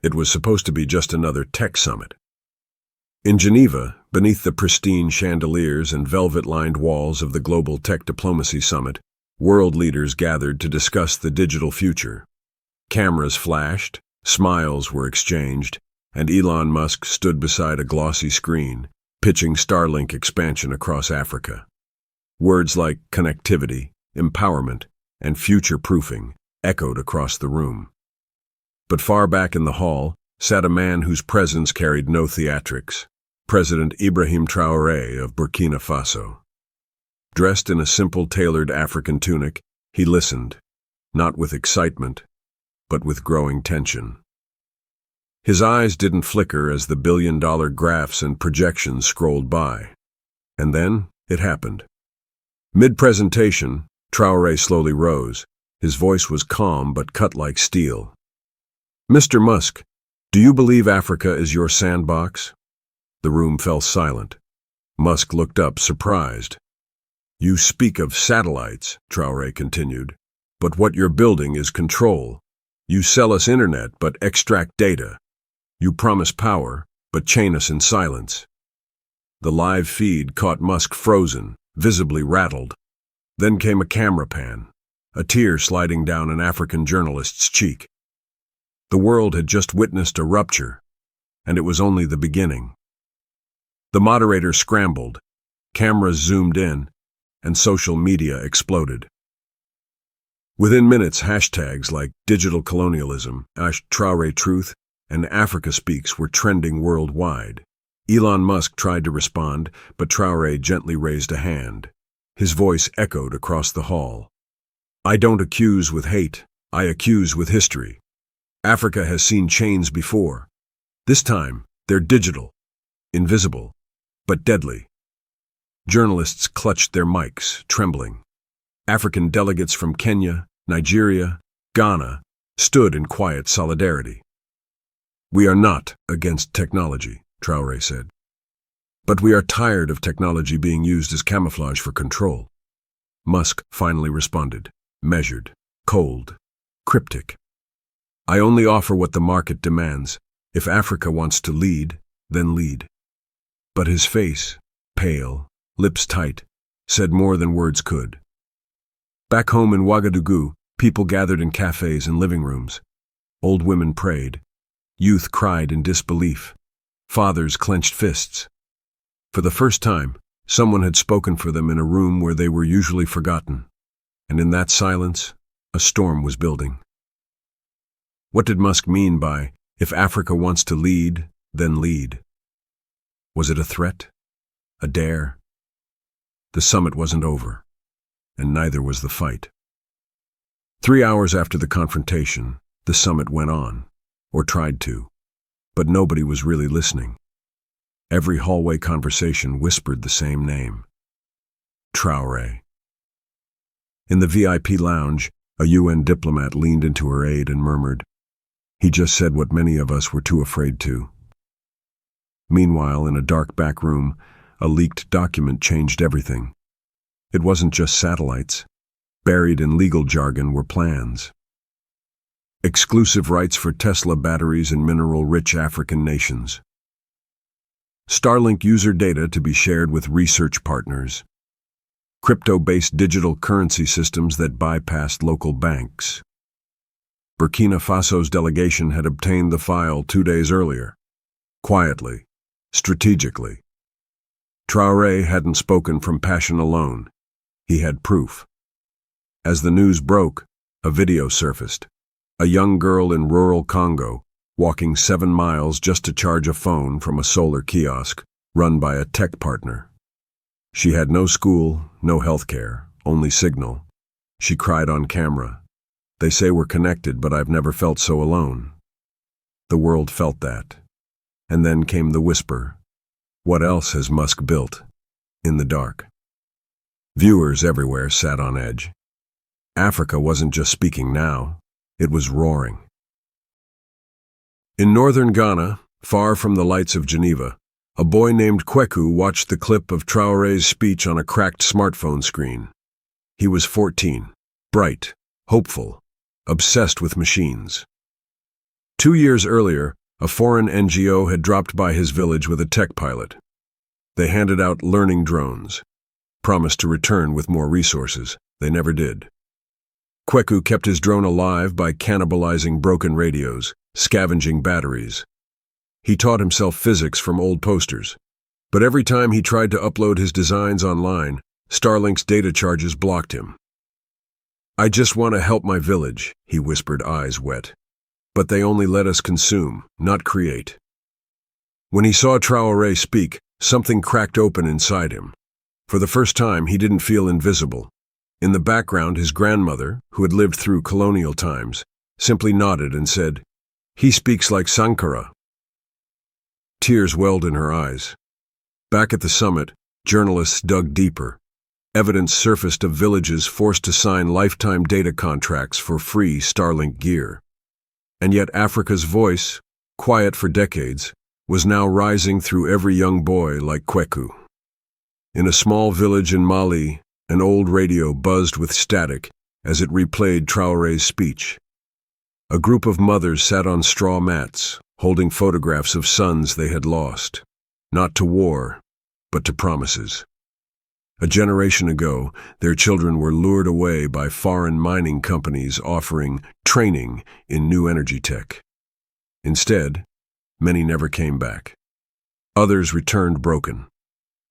It was supposed to be just another tech summit. In Geneva, beneath the pristine chandeliers and velvet-lined walls of the Global Tech Diplomacy Summit, world leaders gathered to discuss the digital future. Cameras flashed, smiles were exchanged, and Elon Musk stood beside a glossy screen, pitching Starlink expansion across Africa. Words like connectivity, empowerment, and future-proofing echoed across the room. But far back in the hall sat a man whose presence carried no theatrics, President Ibrahim Traoré of Burkina Faso. Dressed in a simple tailored African tunic, he listened, not with excitement, but with growing tension. His eyes didn't flicker as the billion-dollar graphs and projections scrolled by. And then it happened. Mid-presentation, Traoré slowly rose. His voice was calm but cut like steel. "Mr. Musk, do you believe Africa is your sandbox?" The room fell silent. Musk looked up, surprised. "You speak of satellites," Traoré continued, "but what you're building is control. You sell us internet but extract data. You promise power but chain us in silence." The live feed caught Musk frozen, visibly rattled. Then came a camera pan, a tear sliding down an African journalist's cheek. The world had just witnessed a rupture, and it was only the beginning. The moderator scrambled, cameras zoomed in, and social media exploded. Within minutes, hashtags like digital colonialism, Traoré truth, and Africa speaks were trending worldwide. Elon Musk tried to respond, but Traoré gently raised a hand. His voice echoed across the hall. "I don't accuse with hate, I accuse with history. Africa has seen chains before. This time, they're digital, invisible, but deadly." Journalists clutched their mics, trembling. African delegates from Kenya, Nigeria, Ghana stood in quiet solidarity. "We are not against technology," Traoré said. "But we are tired of technology being used as camouflage for control." Musk finally responded, measured, cold, cryptic. "I only offer what the market demands. If Africa wants to lead, then lead." But his face, pale, lips tight, said more than words could. Back home in Ouagadougou, people gathered in cafes and living rooms. Old women prayed. Youth cried in disbelief. Fathers clenched fists. For the first time, someone had spoken for them in a room where they were usually forgotten. And in that silence, a storm was building. What did Musk mean by, "If Africa wants to lead, then lead"? Was it a threat? A dare? The summit wasn't over, and neither was the fight. 3 hours after the confrontation, the summit went on, or tried to, but nobody was really listening. Every hallway conversation whispered the same name: Traoré. In the VIP lounge, a UN diplomat leaned into her aide and murmured, "He just said what many of us were too afraid to." Meanwhile, in a dark back room, a leaked document changed everything. It wasn't just satellites. Buried in legal jargon were plans. Exclusive rights for Tesla batteries in mineral-rich African nations. Starlink user data to be shared with research partners. Crypto-based digital currency systems that bypassed local banks. Burkina Faso's delegation had obtained the file 2 days earlier. Quietly, strategically. Traoré hadn't spoken from passion alone. He had proof. As the news broke, a video surfaced. A young girl in rural Congo, walking 7 miles just to charge a phone from a solar kiosk run by a tech partner. She had no school, no health care, only signal. She cried on camera. "They say we're connected, but I've never felt so alone." The world felt that. And then came the whisper. What else has Musk built? In the dark. Viewers everywhere sat on edge. Africa wasn't just speaking now, it was roaring. In northern Ghana, far from the lights of Geneva, a boy named Kweku watched the clip of Traoré's speech on a cracked smartphone screen. He was 14, bright, hopeful, obsessed with machines. 2 years earlier, a foreign NGO had dropped by his village with a tech pilot. They handed out learning drones, promised to return with more resources. They never did. Kweku kept his drone alive by cannibalizing broken radios, scavenging batteries. He taught himself physics from old posters. But every time he tried to upload his designs online, Starlink's data charges blocked him. "I just want to help my village," he whispered, eyes wet. "But they only let us consume, not create." When he saw Traoré speak, something cracked open inside him. For the first time, he didn't feel invisible. In the background, his grandmother, who had lived through colonial times, simply nodded and said, "He speaks like Sankara." Tears welled in her eyes. Back at the summit, journalists dug deeper. Evidence surfaced of villages forced to sign lifetime data contracts for free Starlink gear. And yet Africa's voice, quiet for decades, was now rising through every young boy like Kweku. In a small village in Mali, an old radio buzzed with static as it replayed Traoré's speech. A group of mothers sat on straw mats, holding photographs of sons they had lost, not to war, but to promises. A generation ago, their children were lured away by foreign mining companies offering training in new energy tech. Instead, many never came back. Others returned broken,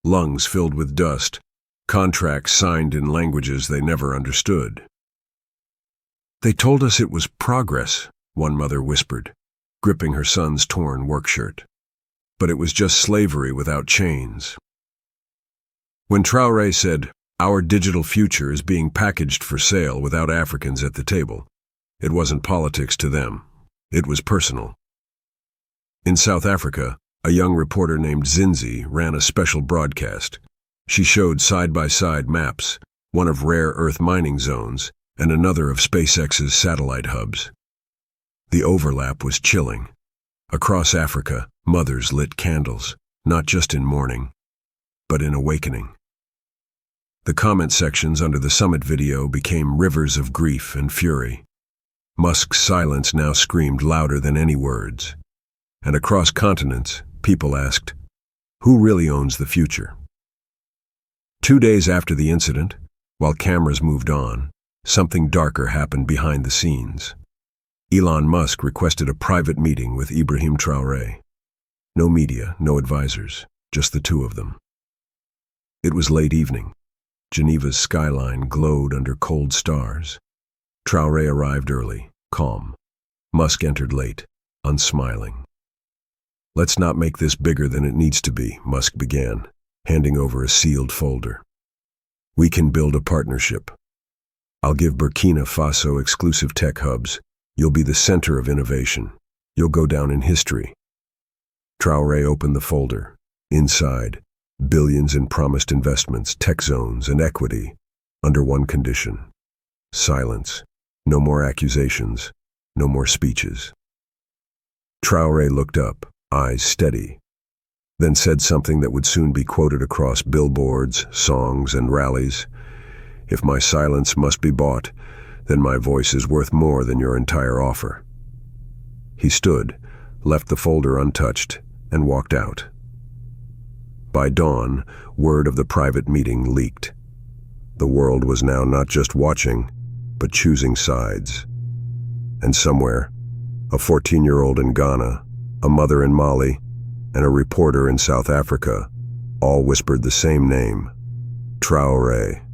lungs filled with dust, contracts signed in languages they never understood. "They told us it was progress," one mother whispered, gripping her son's torn work shirt. "But it was just slavery without chains." When Traoré said, "Our digital future is being packaged for sale without Africans at the table," it wasn't politics to them. It was personal. In South Africa, a young reporter named Zinzi ran a special broadcast. She showed side-by-side maps, one of rare Earth mining zones and another of SpaceX's satellite hubs. The overlap was chilling. Across Africa, mothers lit candles, not just in mourning, but in awakening. The comment sections under the summit video became rivers of grief and fury. Musk's silence now screamed louder than any words. And across continents, people asked, who really owns the future? 2 days after the incident, while cameras moved on, something darker happened behind the scenes. Elon Musk requested a private meeting with Ibrahim Traoré. No media, no advisors, just the two of them. It was late evening. Geneva's skyline glowed under cold stars. Traoré arrived early, calm. Musk entered late, unsmiling. "Let's not make this bigger than it needs to be," Musk began, handing over a sealed folder. "We can build a partnership. I'll give Burkina Faso exclusive tech hubs. You'll be the center of innovation. You'll go down in history." Traoré opened the folder. Inside, billions in promised investments, tech zones, and equity, under one condition: silence. No more accusations, no more speeches. Traoré looked up, eyes steady, then said something that would soon be quoted across billboards, songs, and rallies. "If my silence must be bought, then my voice is worth more than your entire offer." He stood, left the folder untouched, and walked out. By dawn, word of the private meeting leaked. The world was now not just watching, but choosing sides. And somewhere, a 14-year-old in Ghana, a mother in Mali, and a reporter in South Africa all whispered the same name: Traoré.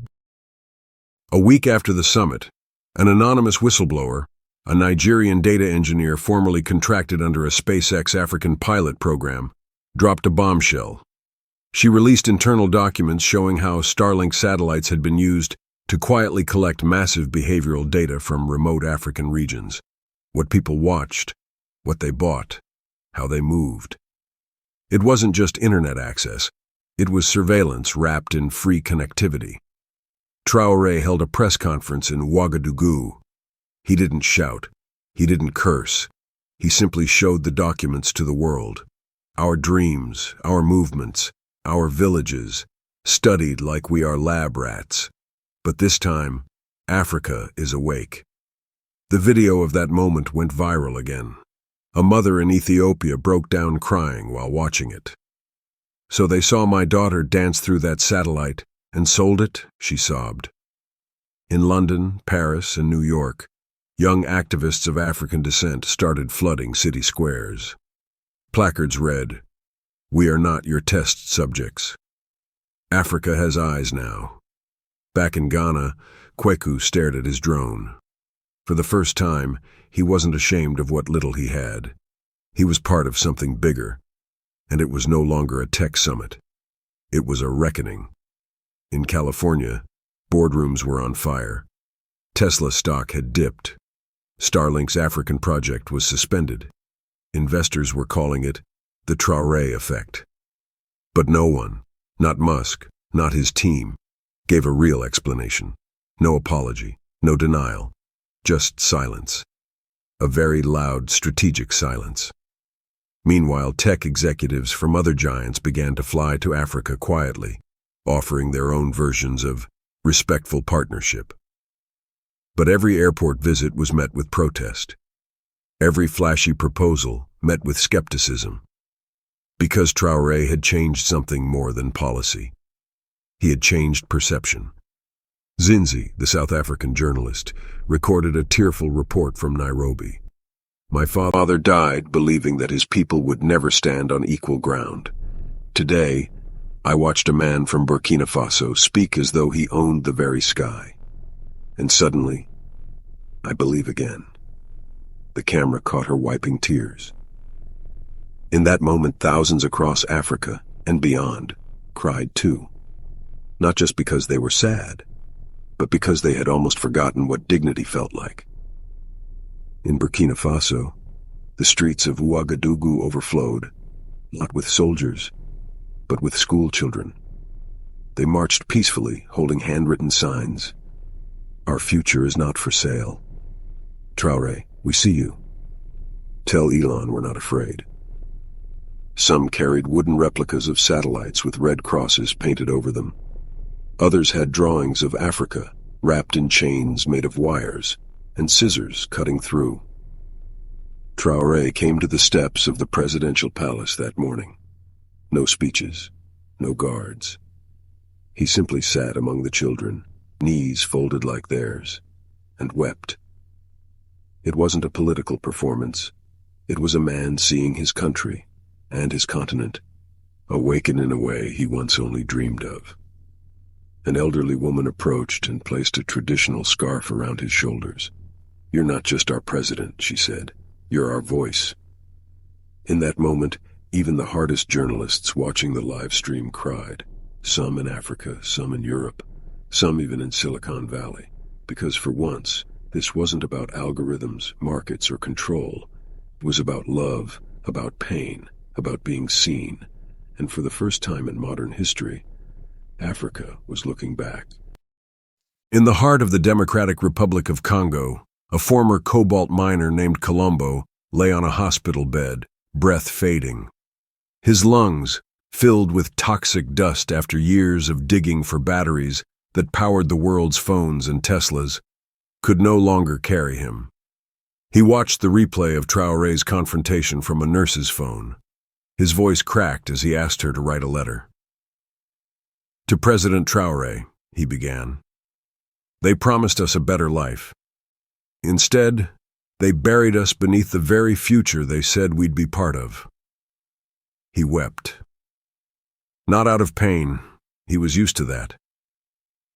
A week after the summit, an anonymous whistleblower, a Nigerian data engineer formerly contracted under a SpaceX African pilot program, dropped a bombshell. She released internal documents showing how Starlink satellites had been used to quietly collect massive behavioral data from remote African regions. What people watched, what they bought, how they moved. It wasn't just internet access. It was surveillance wrapped in free connectivity. Traoré held a press conference in Ouagadougou. He didn't shout. He didn't curse. He simply showed the documents to the world. Our dreams, our movements, our villages, studied like we are lab rats. But this time, Africa is awake. The video of that moment went viral again. A mother in Ethiopia broke down crying while watching it. "So they saw my daughter dance through that satellite and sold it?" she sobbed. In London, Paris, and New York, young activists of African descent started flooding city squares. Placards read, "We are not your test subjects. Africa has eyes now." Back in Ghana, Kweku stared at his drone. For the first time, he wasn't ashamed of what little he had. He was part of something bigger, and it was no longer a tech summit. It was a reckoning. In California, boardrooms were on fire. Tesla stock had dipped. Starlink's African project was suspended. Investors were calling it the Traoré effect. But no one, not Musk, not his team, gave a real explanation. No apology, no denial, just silence. A very loud, strategic silence. Meanwhile, tech executives from other giants began to fly to Africa quietly, offering their own versions of respectful partnership. But every airport visit was met with protest. Every flashy proposal met with skepticism. Because Traoré had changed something more than policy. He had changed perception. Zinzi, the South African journalist, recorded a tearful report from Nairobi. "My father died believing that his people would never stand on equal ground. Today, I watched a man from Burkina Faso speak as though he owned the very sky. And suddenly, I believe again." The camera caught her wiping tears. In that moment, thousands across Africa and beyond cried too. Not just because they were sad, but because they had almost forgotten what dignity felt like. In Burkina Faso, the streets of Ouagadougou overflowed, not with soldiers, but with school children. They marched peacefully, holding handwritten signs. "Our future is not for sale. Traoré, we see you. Tell Elon we're not afraid." Some carried wooden replicas of satellites with red crosses painted over them. Others had drawings of Africa, wrapped in chains made of wires, and scissors cutting through. Traoré came to the steps of the presidential palace that morning. No speeches, no guards. He simply sat among the children, knees folded like theirs, and wept. It wasn't a political performance. It was a man seeing his country and his continent awaken in a way he once only dreamed of. An elderly woman approached and placed a traditional scarf around his shoulders. "You're not just our president," she said. "You're our voice." In that moment, even the hardest journalists watching the live stream cried. Some in Africa, some in Europe, some even in Silicon Valley. Because for once, this wasn't about algorithms, markets, or control. It was about love, about pain, about being seen. And for the first time in modern history, Africa was looking back. In the heart of the Democratic Republic of Congo, a former cobalt miner named Colombo lay on a hospital bed, breath fading. His lungs, filled with toxic dust after years of digging for batteries that powered the world's phones and Teslas, could no longer carry him. He watched the replay of Traoré's confrontation from a nurse's phone. His voice cracked as he asked her to write a letter. "To President Traoré," he began. "They promised us a better life. Instead, they buried us beneath the very future they said we'd be part of." He wept. Not out of pain, he was used to that.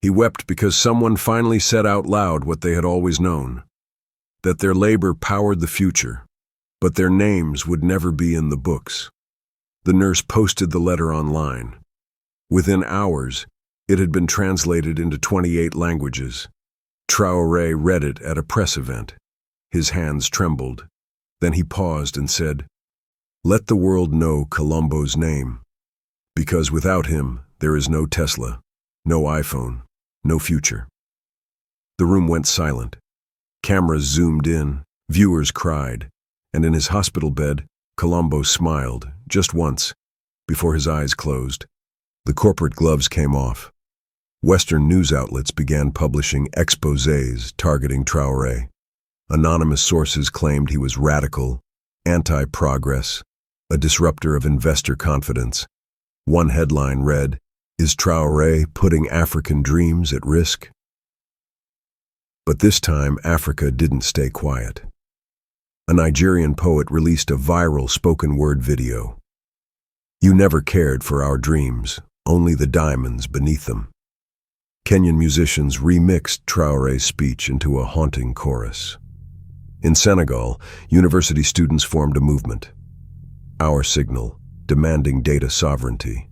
He wept because someone finally said out loud what they had always known, that their labor powered the future, but their names would never be in the books. The nurse posted the letter online. Within hours, it had been translated into 28 languages. Traoré read it at a press event. His hands trembled. Then he paused and said, "Let the world know Colombo's name, because without him, there is no Tesla, no iPhone, no future." The room went silent. Cameras zoomed in, viewers cried, and in his hospital bed, Colombo smiled, just once, before his eyes closed. The corporate gloves came off. Western news outlets began publishing exposés targeting Traoré. Anonymous sources claimed he was radical, Anti-progress, a disruptor of investor confidence. One headline read, "Is Traoré putting African dreams at risk?" But this time, Africa didn't stay quiet. A Nigerian poet released a viral spoken-word video. "You never cared for our dreams, only the diamonds beneath them." Kenyan musicians remixed Traoré's speech into a haunting chorus. In Senegal, university students formed a movement, Our Signal, demanding data sovereignty.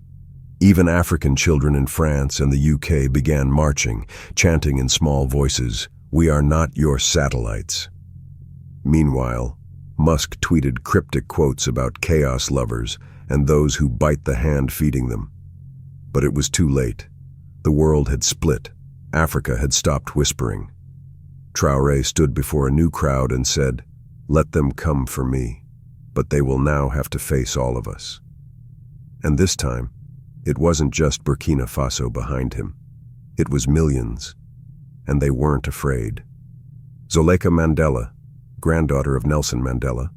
Even African children in France and the UK began marching, chanting in small voices, "We are not your satellites." Meanwhile, Musk tweeted cryptic quotes about chaos lovers and those who bite the hand feeding them. But it was too late. The world had split. Africa had stopped whispering. Traoré stood before a new crowd and said, "Let them come for me, but they will now have to face all of us." And this time, it wasn't just Burkina Faso behind him. It was millions, and they weren't afraid. Zuleka Mandela, granddaughter of Nelson Mandela,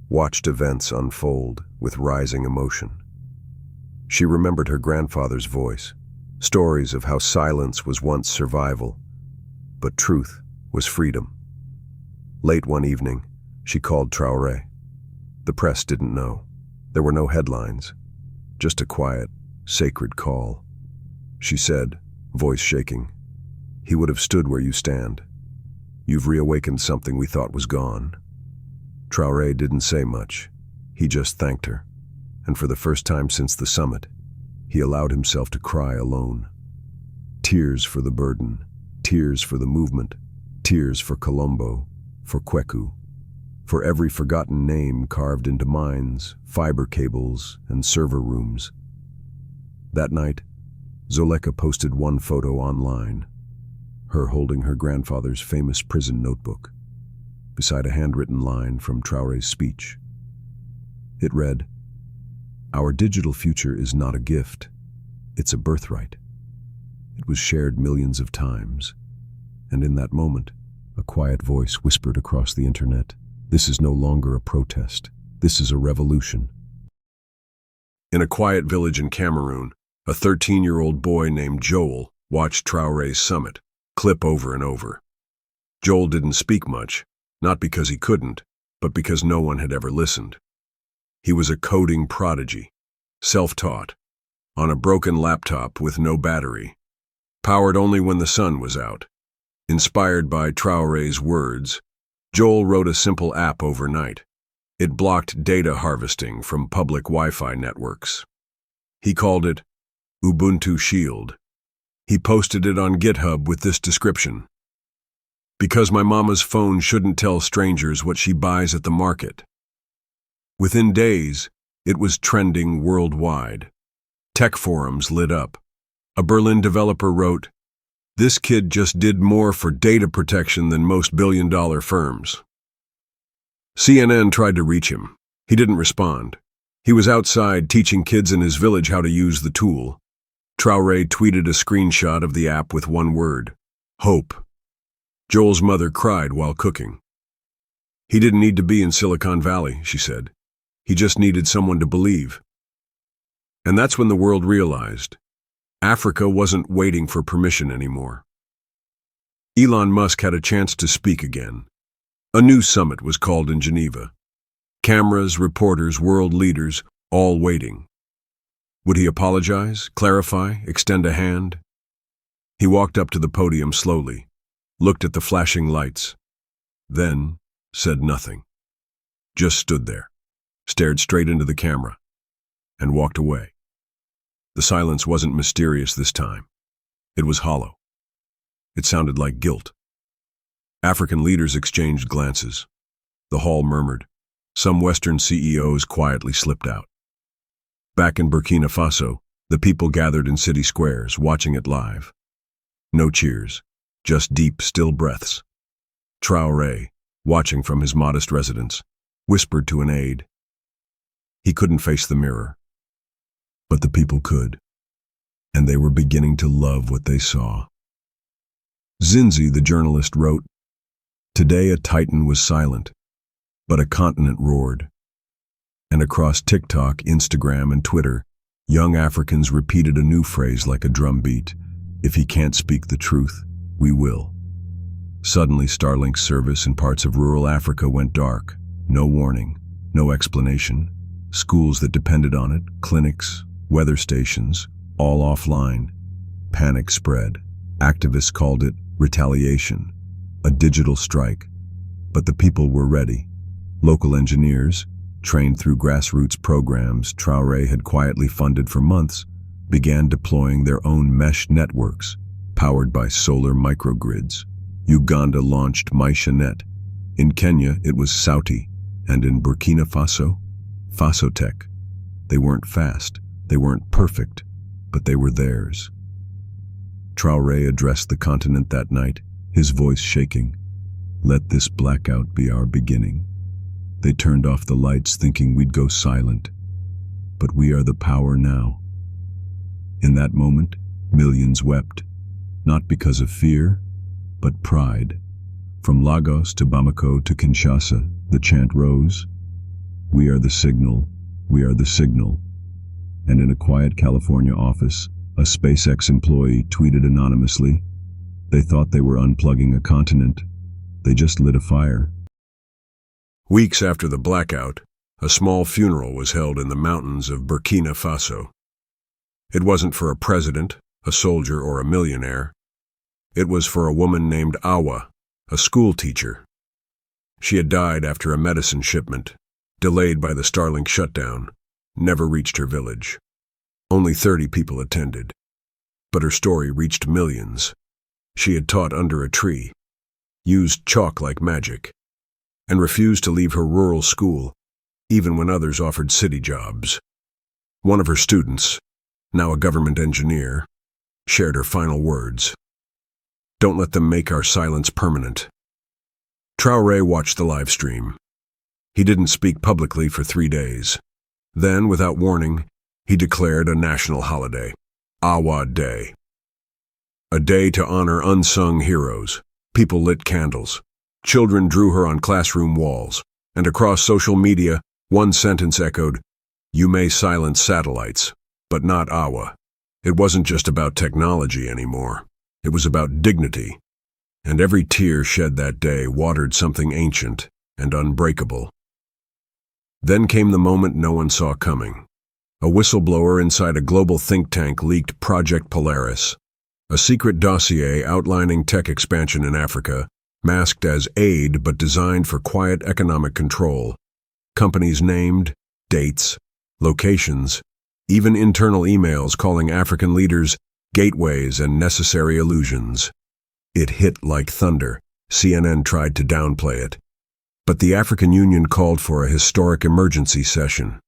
watched events unfold with rising emotion. She remembered her grandfather's voice, stories of how silence was once survival, but truth was freedom. Late one evening, she called Traoré. The press didn't know. There were no headlines, just a quiet, sacred call. She said, voice shaking, "He would have stood where you stand. You've reawakened something we thought was gone." Traoré didn't say much. He just thanked her. And for the first time since the summit, he allowed himself to cry alone. Tears for the burden, tears for the movement, tears for Colombo, for Kweku, for every forgotten name carved into mines, fiber cables, and server rooms. That night, Zuleka posted one photo online, her holding her grandfather's famous prison notebook, beside a handwritten line from Traoré's speech. It read, "Our digital future is not a gift, it's a birthright." It was shared millions of times, and in that moment, a quiet voice whispered across the internet, "This is no longer a protest, this is a revolution." In a quiet village in Cameroon, a 13-year-old boy named Joel watched Traoré's summit, clip over and over. Joel didn't speak much, not because he couldn't, but because no one had ever listened. He was a coding prodigy, self-taught, on a broken laptop with no battery, powered only when the sun was out. Inspired by Traoré's words, Joel wrote a simple app overnight. It blocked data harvesting from public Wi-Fi networks. He called it Ubuntu Shield. He posted it on GitHub with this description: "Because my mama's phone shouldn't tell strangers what she buys at the market." Within days, it was trending worldwide. Tech forums lit up. A Berlin developer wrote, "This kid just did more for data protection than most billion-dollar firms." CNN tried to reach him. He didn't respond. He was outside teaching kids in his village how to use the tool. Traoré tweeted a screenshot of the app with one word: hope. Joel's mother cried while cooking. "He didn't need to be in Silicon Valley," she said. "He just needed someone to believe." And that's when the world realized Africa wasn't waiting for permission anymore. Elon Musk had a chance to speak again. A new summit was called in Geneva. Cameras, reporters, world leaders, all waiting. Would he apologize, clarify, extend a hand? He walked up to the podium slowly, looked at the flashing lights, then said nothing. Just stood there, stared straight into the camera, and walked away. The silence wasn't mysterious this time. It was hollow. It sounded like guilt. African leaders exchanged glances. The hall murmured. Some Western CEOs quietly slipped out. Back in Burkina Faso, the people gathered in city squares, watching it live. No cheers, just deep, still breaths. Traoré, watching from his modest residence, whispered to an aide. He couldn't face the mirror. But the people could, and they were beginning to love what they saw. Zinzi, the journalist, wrote, "Today a titan was silent, but a continent roared. And across TikTok, Instagram, and Twitter, young Africans repeated a new phrase like a drumbeat: "If he can't speak the truth, we will." Suddenly, Starlink's service in parts of rural Africa went dark. No warning, no explanation. Schools that depended on it, clinics, weather stations, all offline. Panic spread. Activists called it retaliation, a digital strike. But the people were ready. Local engineers, trained through grassroots programs Traoré had quietly funded for months, began deploying their own mesh networks, powered by solar microgrids. Uganda launched MaishaNet. In Kenya, it was Sauti, and in Burkina Faso, Fasotech. They weren't fast, they weren't perfect, but they were theirs. Traoré addressed the continent that night, his voice shaking. "Let this blackout be our beginning." They turned off the lights thinking we'd go silent. But we are the power now. In that moment, millions wept, not because of fear, but pride. From Lagos to Bamako to Kinshasa, the chant rose, "We are the signal, we are the signal." And in a quiet California office, a SpaceX employee tweeted anonymously, "They thought they were unplugging a continent. They just lit a fire." Weeks after the blackout, a small funeral was held in the mountains of Burkina Faso. It wasn't for a president, a soldier, or a millionaire. It was for a woman named Awa, a school teacher. She had died after a medicine shipment, delayed by the Starlink shutdown, never reached her village. Only 30 people attended. But her story reached millions. She had taught under a tree, used chalk like magic, and refused to leave her rural school, even when others offered city jobs. One of her students, now a government engineer, shared her final words: "Don't let them make our silence permanent." Traoré watched the live stream. He didn't speak publicly for 3 days. Then, without warning, he declared a national holiday, Awa Day. A day to honor unsung heroes. People lit candles. Children drew her on classroom walls. And across social media, one sentence echoed, "You may silence satellites, but not Awa." It wasn't just about technology anymore. It was about dignity. And every tear shed that day watered something ancient and unbreakable. Then came the moment no one saw coming. A whistleblower inside a global think tank leaked Project Polaris, a secret dossier outlining tech expansion in Africa, masked as aid but designed for quiet economic control. Companies named, dates, locations, even internal emails calling African leaders gateways and necessary illusions. It hit like thunder. CNN tried to downplay it. But the African Union called for a historic emergency session.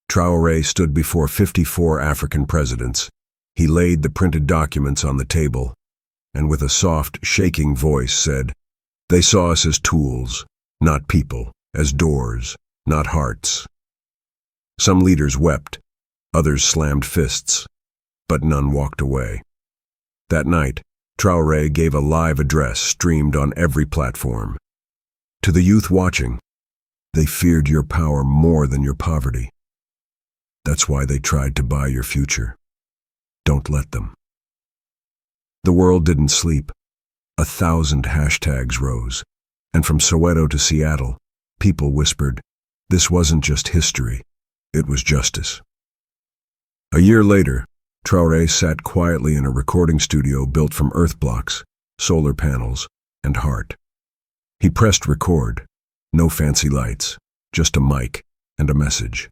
Traoré stood before 54 African presidents. He laid the printed documents on the table, and with a soft, shaking voice said, "They saw us as tools, not people, as doors, not hearts." Some leaders wept, others slammed fists, but none walked away. That night, Traoré gave a live address streamed on every platform. To the youth watching, they feared your power more than your poverty. That's why they tried to buy your future. Don't let them. The world didn't sleep. 1,000 hashtags rose, and from Soweto to Seattle, people whispered, this wasn't just history, it was justice. A year later, Traoré sat quietly in a recording studio built from earth blocks, solar panels, and heart. He pressed record, no fancy lights, just a mic and a message.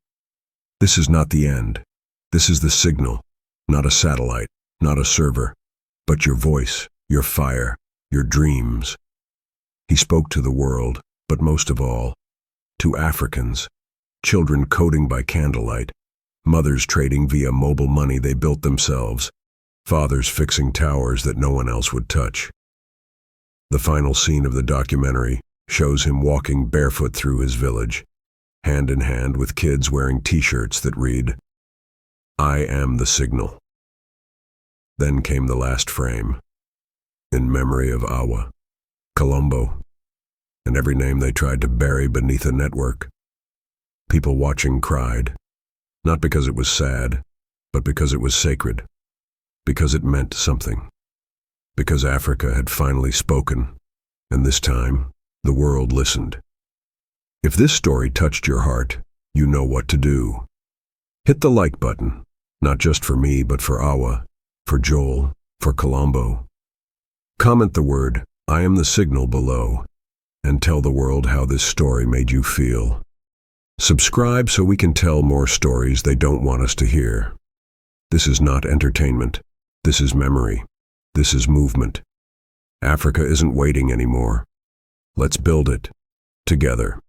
This is not the end. This is the signal, not a satellite, not a server, but your voice, your fire, your dreams. He spoke to the world, but most of all, to Africans, children coding by candlelight, mothers trading via mobile money they built themselves, fathers fixing towers that no one else would touch. The final scene of the documentary shows him walking barefoot through his village, hand in hand with kids wearing t-shirts that read, "I am the signal." Then came the last frame, in memory of Awa, Colombo, and every name they tried to bury beneath a network. People watching cried, not because it was sad, but because it was sacred, because it meant something, because Africa had finally spoken, and this time, the world listened. If this story touched your heart, you know what to do. Hit the like button, not just for me, but for Awa, for Joel, for Colombo. Comment the word, "I am the signal" below, and tell the world how this story made you feel. Subscribe so we can tell more stories they don't want us to hear. This is not entertainment. This is memory. This is movement. Africa isn't waiting anymore. Let's build it together.